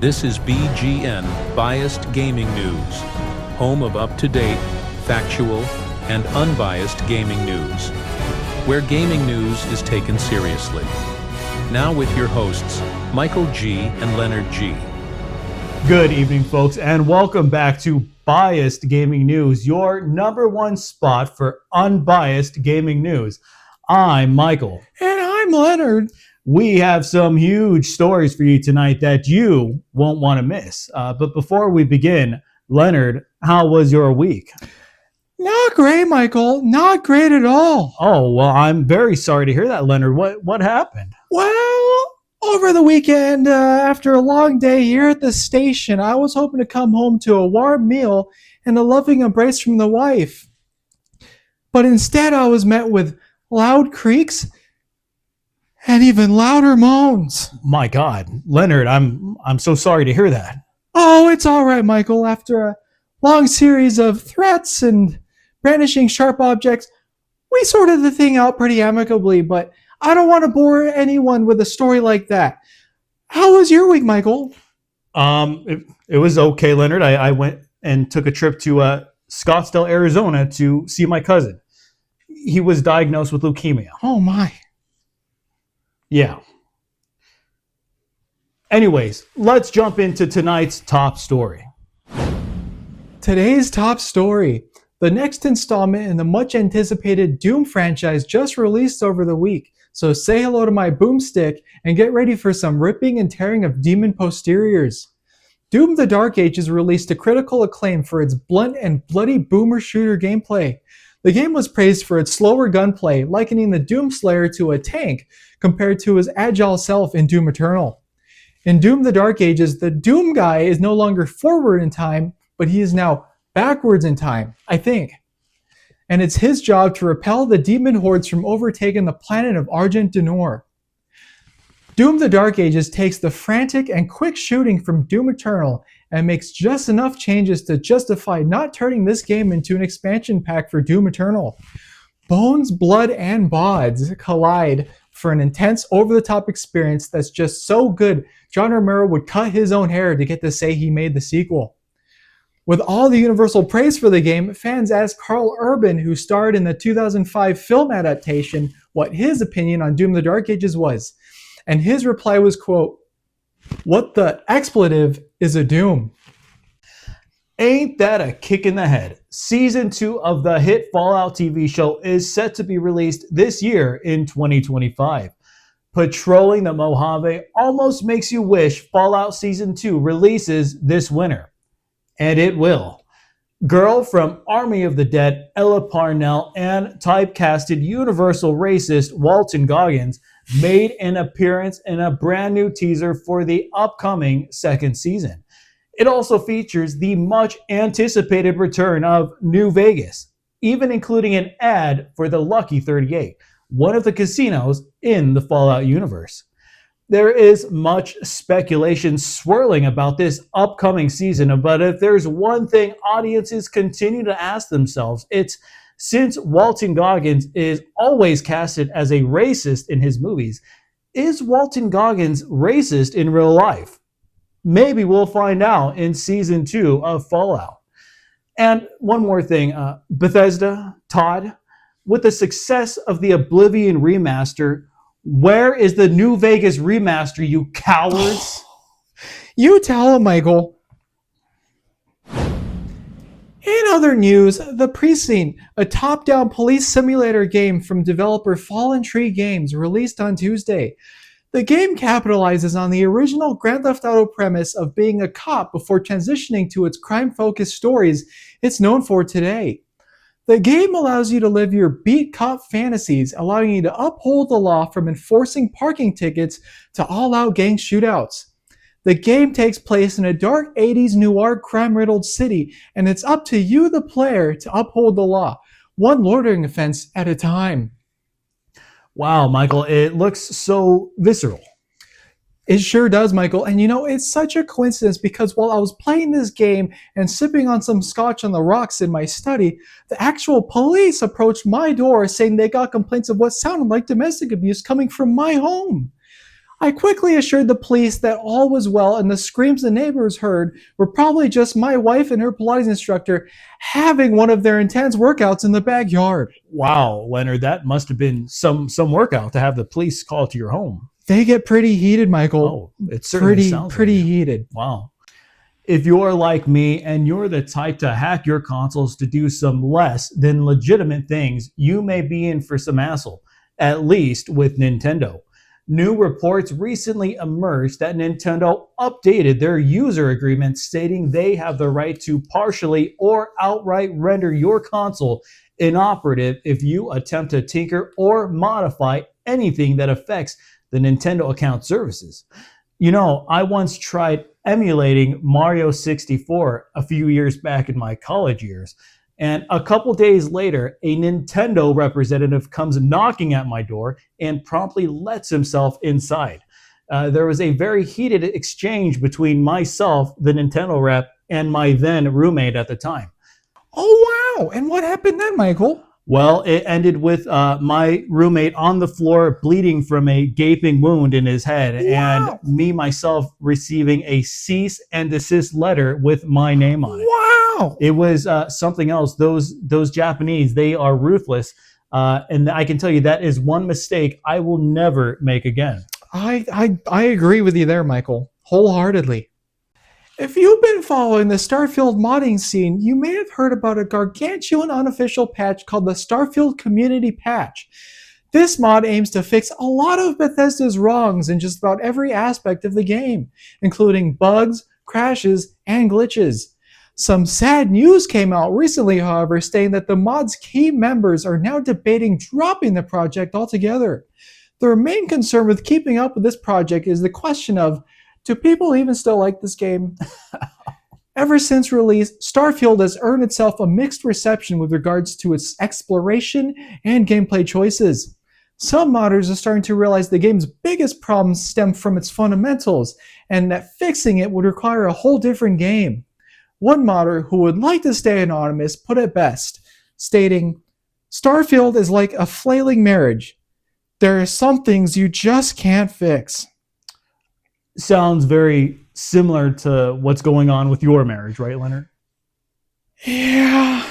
This is BGN Biased Gaming News, home of up-to-date, factual, and unbiased gaming news, where gaming news is taken seriously. Now with your hosts, Michael G. and Leonard G. Good evening, folks, and welcome back to Biased Gaming News, your number one spot for unbiased gaming news. I'm Michael. And I'm Leonard. We have some huge stories for you tonight that you won't want to miss. But before we begin, Leonard, how was your week? Not great, Michael. Not great at all. Oh, well, I'm very sorry to hear that, Leonard. What happened? Well, over the weekend, after a long day here at the station, I was hoping to come home to a warm meal and a loving embrace from the wife. But instead, I was met with loud creaks and even louder moans. My God, Leonard, I'm so sorry to hear that. Oh, it's all right, Michael. After a long series of threats and brandishing sharp objects, we sorted the thing out pretty amicably, but I don't want to bore anyone with a story like that. How was your week, Michael? It was okay, Leonard. I went and took a trip to Scottsdale, Arizona to see my cousin. He was diagnosed with leukemia. Oh, my. Yeah. Anyways, let's jump into tonight's top story. Today's top story. The next installment in the much-anticipated Doom franchise just released over the week. So say hello to my boomstick and get ready for some ripping and tearing of demon posteriors. Doom the Dark Ages released to critical acclaim for its blunt and bloody boomer shooter gameplay. The game was praised for its slower gunplay, likening the Doom Slayer to a tank compared to his agile self in Doom Eternal. In Doom the Dark Ages, the Doom guy is no longer forward in time, but he is now backwards in time, I think. And it's his job to repel the demon hordes from overtaking the planet of Argent Denor. Doom the Dark Ages takes the frantic and quick shooting from Doom Eternal and makes just enough changes to justify not turning this game into an expansion pack for Doom Eternal. Bones, blood, and bods collide for an intense, over-the-top experience that's just so good John Romero would cut his own hair to get to say he made the sequel. With all the universal praise for the game, fans asked Carl Urban, who starred in the 2005 film adaptation, what his opinion on Doom the Dark Ages was. And his reply was, quote, "What the expletive is a Doom." Ain't that a kick in the head? Season 2 of the hit Fallout TV show is set to be released this year in 2025. Patrolling the Mojave almost makes you wish Fallout Season 2 releases this winter. And it will. Girl from Army of the Dead, Ella Parnell, and typecasted universal racist Walton Goggins made an appearance in a brand new teaser for the upcoming second season. It also features the much anticipated return of New Vegas, even including an ad for the Lucky 38, one of the casinos in the Fallout universe. There is much speculation swirling about this upcoming season, but if there's one thing audiences continue to ask themselves, it's since Walton Goggins is always casted as a racist in his movies, is Walton Goggins racist in real life? Maybe we'll find out in Season 2 of Fallout. And one more thing, Bethesda, Todd, with the success of the Oblivion remaster, where is the New Vegas remaster, you cowards? You tell him, Michael. In other news, The Precinct, a top-down police simulator game from developer Fallen Tree Games, released on Tuesday. The game capitalizes on the original Grand Theft Auto premise of being a cop before transitioning to its crime-focused stories it's known for today. The game allows you to live your beat cop fantasies, allowing you to uphold the law from enforcing parking tickets to all-out gang shootouts. The game takes place in a dark 80s noir crime-riddled city, and it's up to you, the player, to uphold the law, one loitering offense at a time. Wow, Michael, it looks so visceral. It sure does, Michael. And you know, it's such a coincidence because while I was playing this game and sipping on some scotch on the rocks in my study, the actual police approached my door saying they got complaints of what sounded like domestic abuse coming from my home. I quickly assured the police that all was well and the screams the neighbors heard were probably just my wife and her Pilates instructor having one of their intense workouts in the backyard. Wow, Leonard, that must have been some workout to have the police call to your home. They get pretty heated, Michael. Oh, it certainly sounds pretty like it. heated. Wow. If you're like me and you're the type to hack your consoles to do some less than legitimate things, you may be in for some hassle, at least with Nintendo. New reports recently emerged that Nintendo updated their user agreement stating they have the right to partially or outright render your console inoperative if you attempt to tinker or modify anything that affects the Nintendo account services. You know, I once tried emulating Mario 64 a few years back in my college years. And a couple days later, a Nintendo representative comes knocking at my door and promptly lets himself inside. There was a very heated exchange between myself, the Nintendo rep, and my then roommate at the time. Oh, wow. And what happened then, Michael? Well, it ended with my roommate on the floor bleeding from a gaping wound in his head, Wow. and me, myself, receiving a cease and desist letter with my name on it. Wow. It was something else. Those Japanese, they are ruthless. And I can tell you that is one mistake I will never make again. I agree with you there, Michael, wholeheartedly. If you've been following the Starfield modding scene, you may have heard about a gargantuan unofficial patch called the Starfield Community Patch. This mod aims to fix a lot of Bethesda's wrongs in just about every aspect of the game, including bugs, crashes, and glitches. Some sad news came out recently, however, stating that the mod's key members are now debating dropping the project altogether. Their main concern with keeping up with this project is the question of, do people even still like this game? Ever since release, Starfield has earned itself a mixed reception with regards to its exploration and gameplay choices. Some modders are starting to realize the game's biggest problems stem from its fundamentals, and that fixing it would require a whole different game. One modder who would like to stay anonymous put it best, stating, "Starfield is like a flailing marriage. There are some things you just can't fix." Sounds very similar to what's going on with your marriage, right, Leonard? Yeah.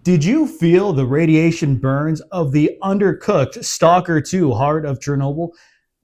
Did you feel the radiation burns of the undercooked Stalker 2 Heart of Chernobyl?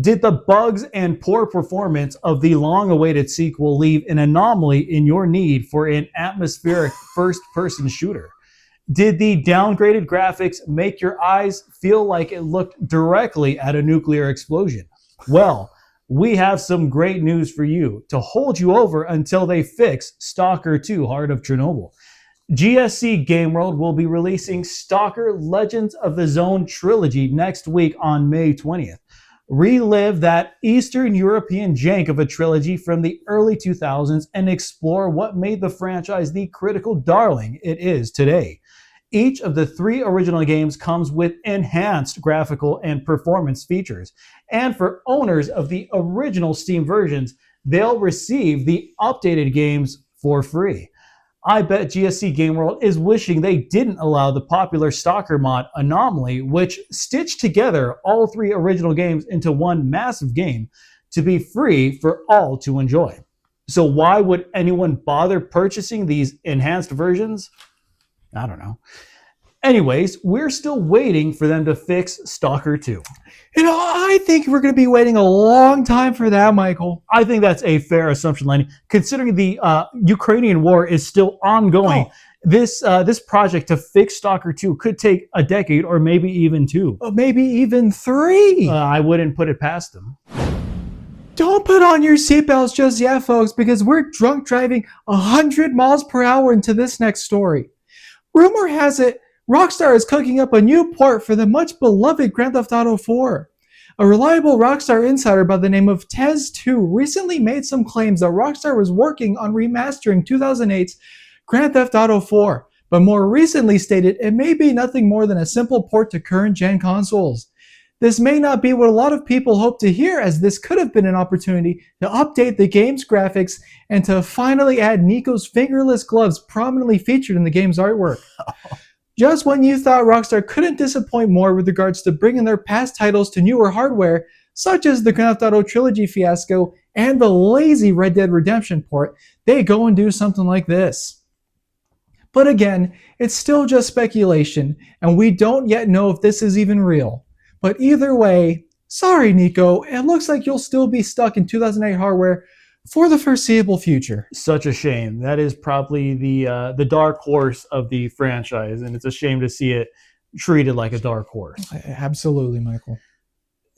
Did the bugs and poor performance of the long-awaited sequel leave an anomaly in your need for an atmospheric first-person shooter? Did the downgraded graphics make your eyes feel like it looked directly at a nuclear explosion? Well, we have some great news for you to hold you over until they fix Stalker 2 Heart of Chernobyl. GSC Game World will be releasing Stalker Legends of the Zone trilogy next week on May 20th. Relive that Eastern European jank of a trilogy from the early 2000s and explore what made the franchise the critical darling it is today. Each of the 3 original games comes with enhanced graphical and performance features. And for owners of the original Steam versions, they'll receive the updated games for free. I bet GSC Game World is wishing they didn't allow the popular Stalker mod Anomaly, which stitched together all 3 original games into one massive game, to be free for all to enjoy. So why would anyone bother purchasing these enhanced versions? I don't know. Anyways, we're still waiting for them to fix Stalker 2. You know, I think we're going to be waiting a long time for that, Michael. I think that's a fair assumption, Lenny. Considering the Ukrainian war is still ongoing, this project to fix Stalker 2 could take a decade or maybe even 2. Maybe even 3. I wouldn't put it past them. Don't put on your seatbelts just yet, folks, because we're drunk driving 100 miles per hour into this next story. Rumor has it Rockstar is cooking up a new port for the much beloved Grand Theft Auto 4. A reliable Rockstar insider by the name of Tez2 recently made some claims that Rockstar was working on remastering 2008's Grand Theft Auto 4, but more recently stated it may be nothing more than a simple port to current-gen consoles. This may not be what a lot of people hope to hear, as this could have been an opportunity to update the game's graphics and to finally add Nico's fingerless gloves prominently featured in the game's artwork. Just when you thought Rockstar couldn't disappoint more with regards to bringing their past titles to newer hardware, such as the Grand Theft Auto Trilogy fiasco and the lazy Red Dead Redemption port, they go and do something like this. But again, it's still just speculation, and we don't yet know if this is even real. But either way, sorry Nico, it looks like you'll still be stuck in 2008 hardware for the foreseeable future. Such a shame. That is probably the dark horse of the franchise, and it's a shame to see it treated like a dark horse. Absolutely, Michael.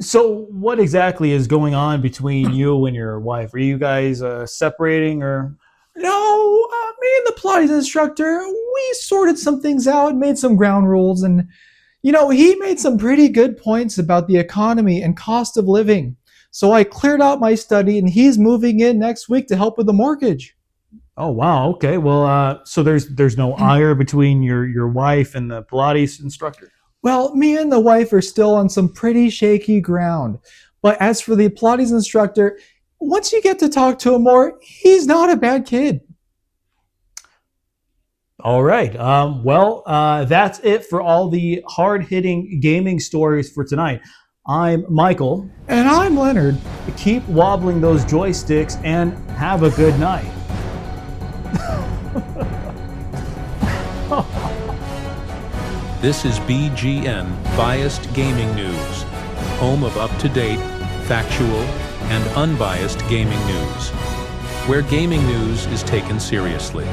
So what exactly is going on between you and your wife? Are you guys separating or? No, me and the Pilates instructor, we sorted some things out, made some ground rules, and he made some pretty good points about the economy and cost of living. So I cleared out my study, and he's moving in next week to help with the mortgage. Oh wow, okay. Well, so there's no ire between your wife and the Pilates instructor. Well, me and the wife are still on some pretty shaky ground. But as for the Pilates instructor, once you get to talk to him more, he's not a bad kid. All right. That's it for all the hard-hitting gaming stories for tonight. I'm Michael. And I'm Leonard. Keep wobbling those joysticks and have a good night. This is BGN Biased Gaming News, home of up-to-date, factual, and unbiased gaming news, where gaming news is taken seriously.